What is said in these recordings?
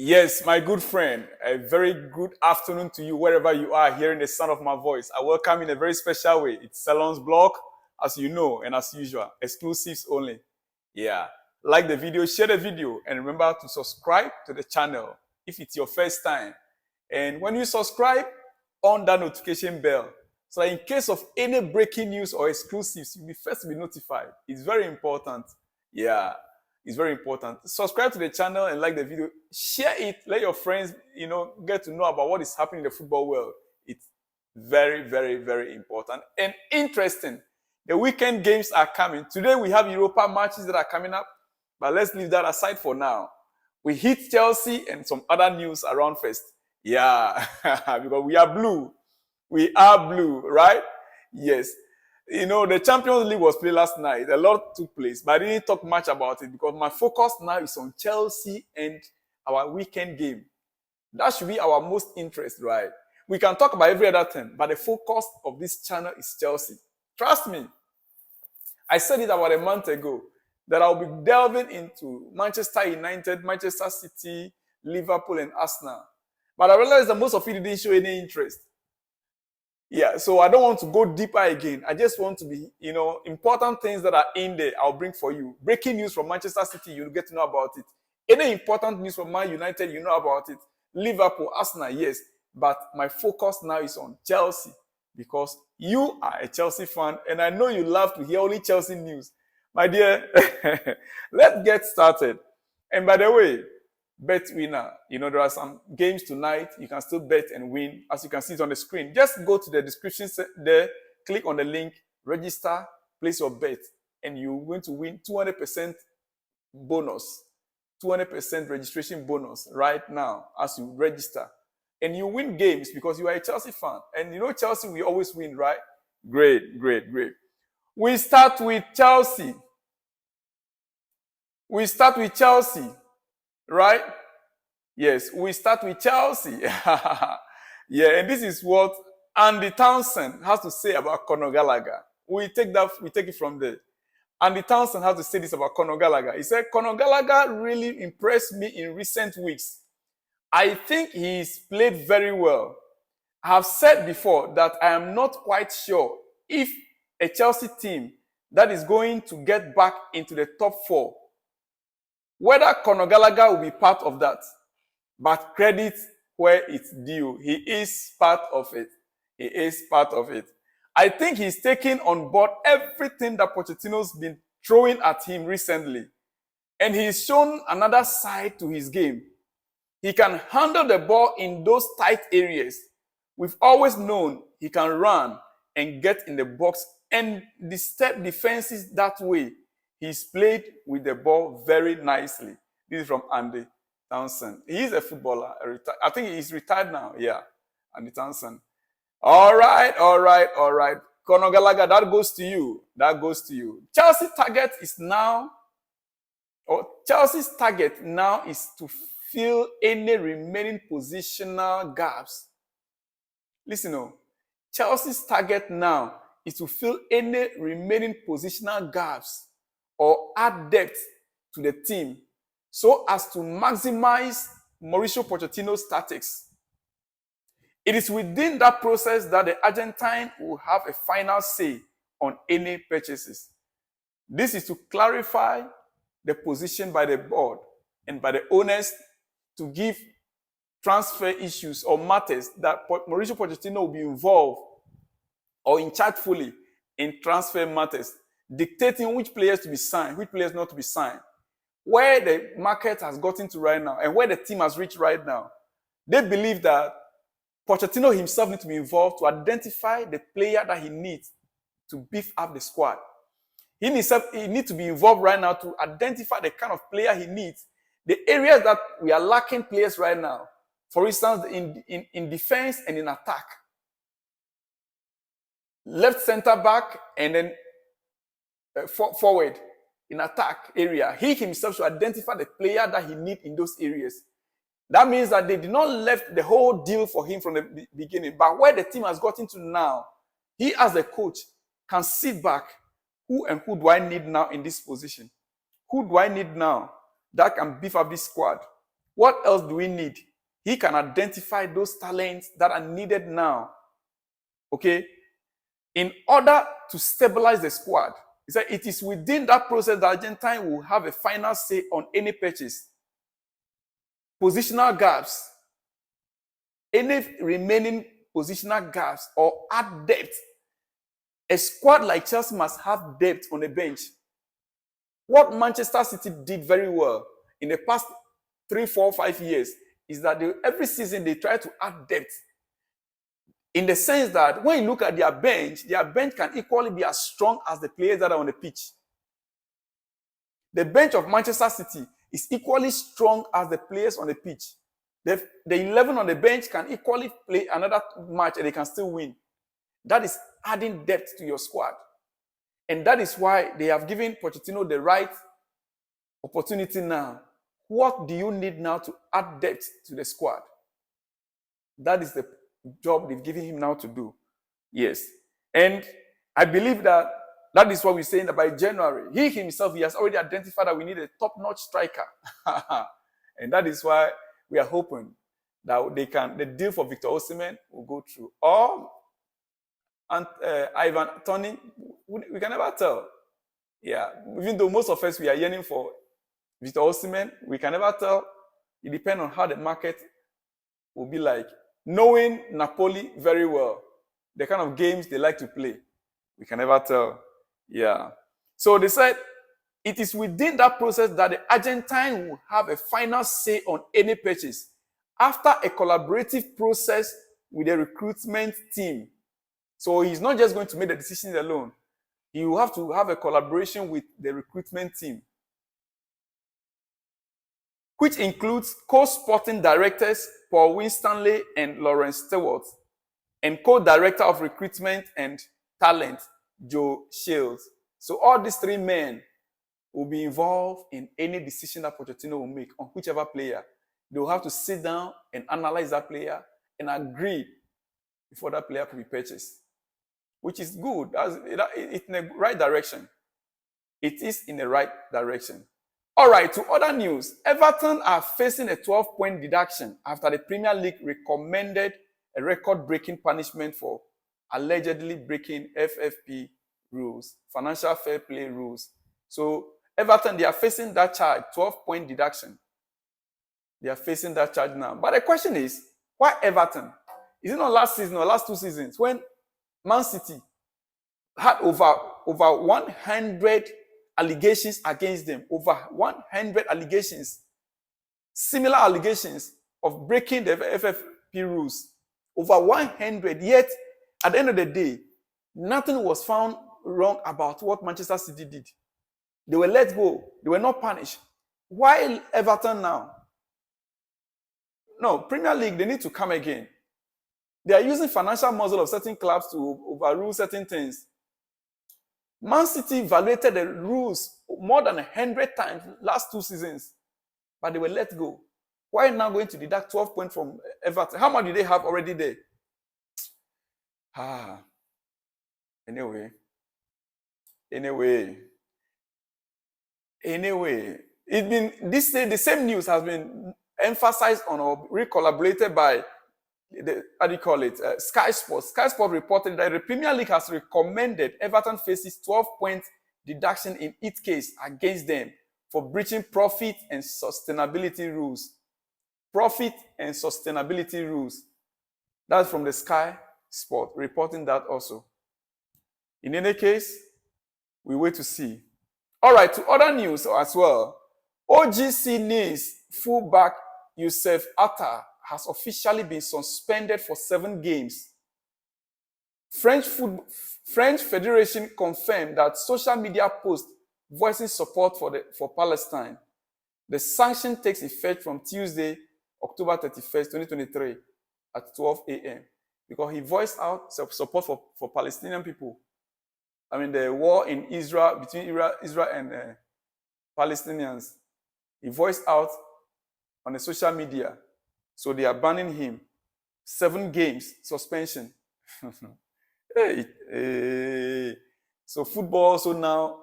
Yes, my good friend, a very good afternoon to you wherever you are hearing the sound of my voice. I welcome in a very special way. It's Salon's blog, as you know, and as usual, exclusives only. Yeah, like the video, share the video, and remember to subscribe to the channel if it's your first time. And when you subscribe, on that notification bell. So in case of any breaking news or exclusives, you'll be first to be notified. It's very important. Yeah. It's very important. Subscribe to the channel and like the video. Share it. Let your friends, get to know about what is happening in the football world. It's very, very, very important and interesting. The weekend games are coming. Today we have Europa matches that are coming up, but let's leave that aside for now. We hit Chelsea and some other news around first. Yeah, because we are blue. We are blue, right? Yes. The Champions League was played last night. A lot took place, but I didn't talk much about it because my focus now is on Chelsea and our weekend game. That should be our most interest, right? We can talk about every other thing, but the focus of this channel is Chelsea. Trust me. I said it about a month ago that I'll be delving into Manchester United, Manchester City, Liverpool, and Arsenal. But I realized that most of it didn't show any interest. Yeah, so I don't want to go deeper again. I just want to be, important things that are in there, I'll bring for you. Breaking news from Manchester City, you'll get to know about it. Any important news from Man United, you know about it. Liverpool, Arsenal, yes. But my focus now is on Chelsea because you are a Chelsea fan and I know you love to hear only Chelsea news. My dear, let's get started. And by the way, bet winner. There are some games tonight. You can still bet and win. As you can see it on the screen. Just go to the description there, click on the link, register, place your bet, and you're going to win 200% bonus, 200% registration bonus right now as you register. And you win games because you are a Chelsea fan. And Chelsea, we always win, right? Great, great, great. We start with Chelsea. Right? Yes, we start with Chelsea. Yeah, and this is what Andy Townson has to say about Conor Gallagher. We take it from there. Andy Townson has to say this about Conor Gallagher. He said, Conor Gallagher really impressed me in recent weeks. I think he's played very well. I have said before that I am not quite sure if a Chelsea team that is going to get back into the top 4 whether Conor Gallagher will be part of that. But credit where it's due. He is part of it. I think he's taking on board everything that Pochettino's been throwing at him recently. And he's shown another side to his game. He can handle the ball in those tight areas. We've always known he can run and get in the box and disturb defenses that way. He's played with the ball very nicely. This is from Andy Townson. He's a footballer. I think he's retired now. Yeah, Andy Townson. All right. Conor Gallagher, that goes to you. Chelsea's target now is to fill any remaining positional gaps. Listen, Chelsea's target now is to fill any remaining positional gaps or add depth to the team so as to maximize Mauricio Pochettino's tactics. It is within that process that the Argentine will have a final say on any purchases. This is to clarify the position by the board and by the owners to give transfer issues or matters that Mauricio Pochettino will be involved or in charge fully in transfer matters, dictating which players to be signed, which players not to be signed. Where the market has gotten to right now and where the team has reached right now, they believe that Pochettino himself needs to be involved to identify the player that he needs to beef up the squad. He needs to be involved right now to identify the kind of player he needs, the areas that we are lacking players right now. For instance, in defense and in attack. Left center back and then forward in attack area. He himself should identify the player that he needs in those areas. That means that they did not left the whole deal for him from the beginning. But where the team has gotten to now, he as a coach can sit back. Who do I need now in this position? Who do I need now that can beef up this squad? What else do we need? He can identify those talents that are needed now. Okay? In order to stabilize the squad. He said it is within that process that Argentine will have a final say on any purchase. Positional gaps. Any remaining positional gaps or add depth. A squad like Chelsea must have depth on the bench. What Manchester City did very well in the past 3, 4, 5 years is that every season they try to add depth. In the sense that when you look at their bench can equally be as strong as the players that are on the pitch. The bench of Manchester City is equally strong as the players on the pitch. The 11 on the bench can equally play another match and they can still win. That is adding depth to your squad. And that is why they have given Pochettino the right opportunity now. What do you need now to add depth to the squad? That is the job they've given him now to do. Yes. And I believe that is what we're saying, that by January, he himself, he has already identified that we need a top-notch striker. And that is why we are hoping that the deal for Victor Osimhen will go through. Or Ivan Toney, we can never tell. Yeah, even though most of us, we are yearning for Victor Osimhen, we can never tell. It depends on how the market will be like. Knowing Napoli very well, the kind of games they like to play, we can never tell. Yeah. So they said it is within that process that the Argentine will have a final say on any purchase after a collaborative process with the recruitment team. So he's not just going to make the decisions alone. He will have to have a collaboration with the recruitment team, which includes co-sporting directors Paul Winstanley and Lawrence Stewart, and co-director of recruitment and talent Joe Shields. So all these 3 men will be involved in any decision that Pochettino will make on whichever player. They will have to sit down and analyze that player and agree before that player could be purchased, which is good. It's in the right direction. It is in the right direction. All right, to other news, Everton are facing a 12-point deduction after the Premier League recommended a record-breaking punishment for allegedly breaking FFP rules, financial fair play rules. So Everton, they are facing that charge, 12-point deduction. They are facing that charge now. But the question is, why Everton? Is it not last season or last 2 seasons when Man City had over 100 allegations against them, over 100 allegations, similar allegations of breaking the FFP rules, over 100, yet at the end of the day, nothing was found wrong about what Manchester City did. They were let go. They were not punished. Why Everton now? No, Premier League, they need to come again. They are using financial muscle of certain clubs to overrule certain things. Man City violated the rules more than 100 times last 2 seasons, but they were let go. Why now going to deduct 12 points from Everton? How much do they have already there? Anyway, the same news has been emphasized on or recollaborated by Sky Sports. Sky Sports reported that the Premier League has recommended Everton faces 12-point deduction in each case against them for breaching profit and sustainability rules. Profit and sustainability rules. That's from the Sky Sport reporting that also. In any case, we wait to see. All right, to other news as well. OGC Nice fullback Youssef Atta has officially been suspended for 7 games. French Federation confirmed that social media posts voicing support for Palestine. The sanction takes effect from Tuesday, October 31st, 2023 at 12 a.m. because he voiced out support for Palestinian people. I mean, the war in Israel, between Israel and Palestinians. He voiced out on the social media. So they are banning him. 7 games suspension. So football also now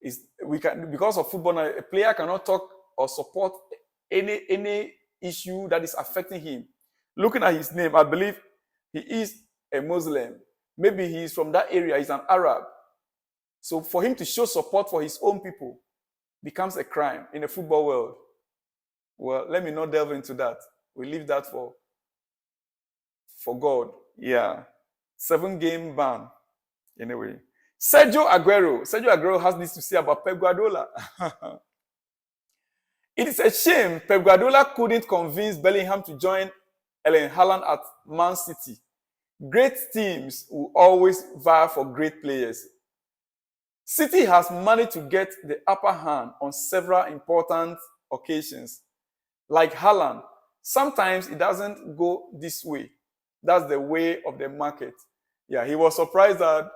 is because of football now, a player cannot talk or support any issue that is affecting him. Looking at his name, I believe he is a Muslim. Maybe he is from that area, he's an Arab. So for him to show support for his own people becomes a crime in the football world. Well, let me not delve into that. We leave that for God. Yeah. 7-game ban. Anyway. Sergio Aguero has this to say about Pep Guardiola. It is a shame Pep Guardiola couldn't convince Bellingham to join Erling Haaland at Man City. Great teams will always vie for great players. City has managed to get the upper hand on several important occasions. Like Haaland, sometimes it doesn't go this way. That's the way of the market. Yeah, he was surprised that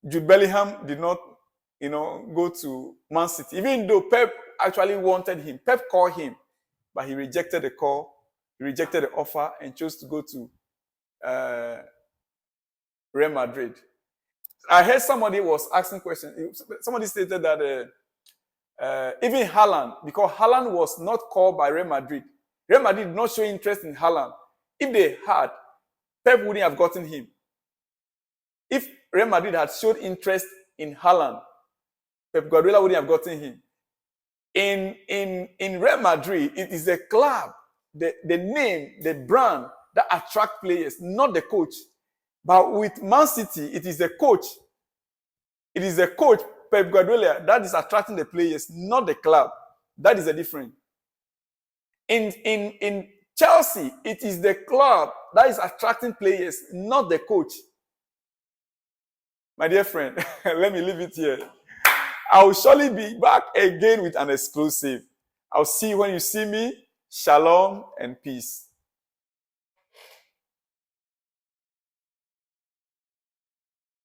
Jude Bellingham did not, go to Man City. Even though Pep actually wanted him. Pep called him, but he rejected the call, he rejected the offer, and chose to go to Real Madrid. I heard somebody was asking questions. Somebody stated that even Haaland, because Haaland was not called by Real Madrid did not show interest in Haaland. If they had, Pep wouldn't have gotten him. If Real Madrid had showed interest in Haaland, Pep Guardiola wouldn't have gotten him. In Real Madrid, it is the club, the name, the brand that attract players, not the coach. But with Man City, it is the coach. It is the coach, Pep Guardiola, that is attracting the players, not the club. That is the difference. In Chelsea, it is the club that is attracting players, not the coach. My dear friend, let me leave it here. I will surely be back again with an exclusive. I'll see you when you see me. Shalom and peace.